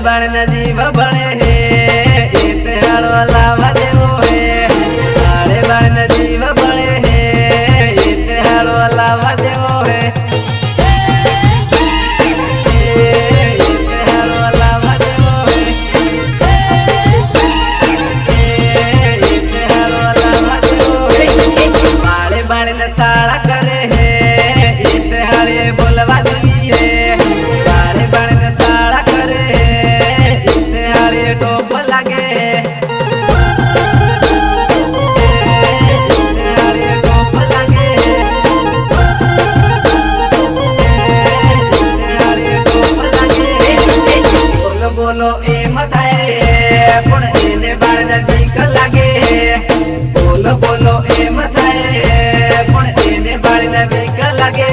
बाण न जीव बड़े है इते हाड़ो लावा देवो है बाड़े बाण न जीव बड़े है इते हाड़ो लावा देवो है इते हाड़ो लावा देवो है इते हाड़ो लावा देवो है बाड़े बाण न साड़ा करे है इते हाड़े बोलवा देवी है बाड़े बाण न साड़ा करे इते हाड़े टोप लगे इते हाड़े टोप लगे इते हाड़े टोप लगे बोलो बोलो ए मथाए पण एने बाण न बीक लागे बोलो बोलो ए मथाए पण एने बाण न बीक लागे।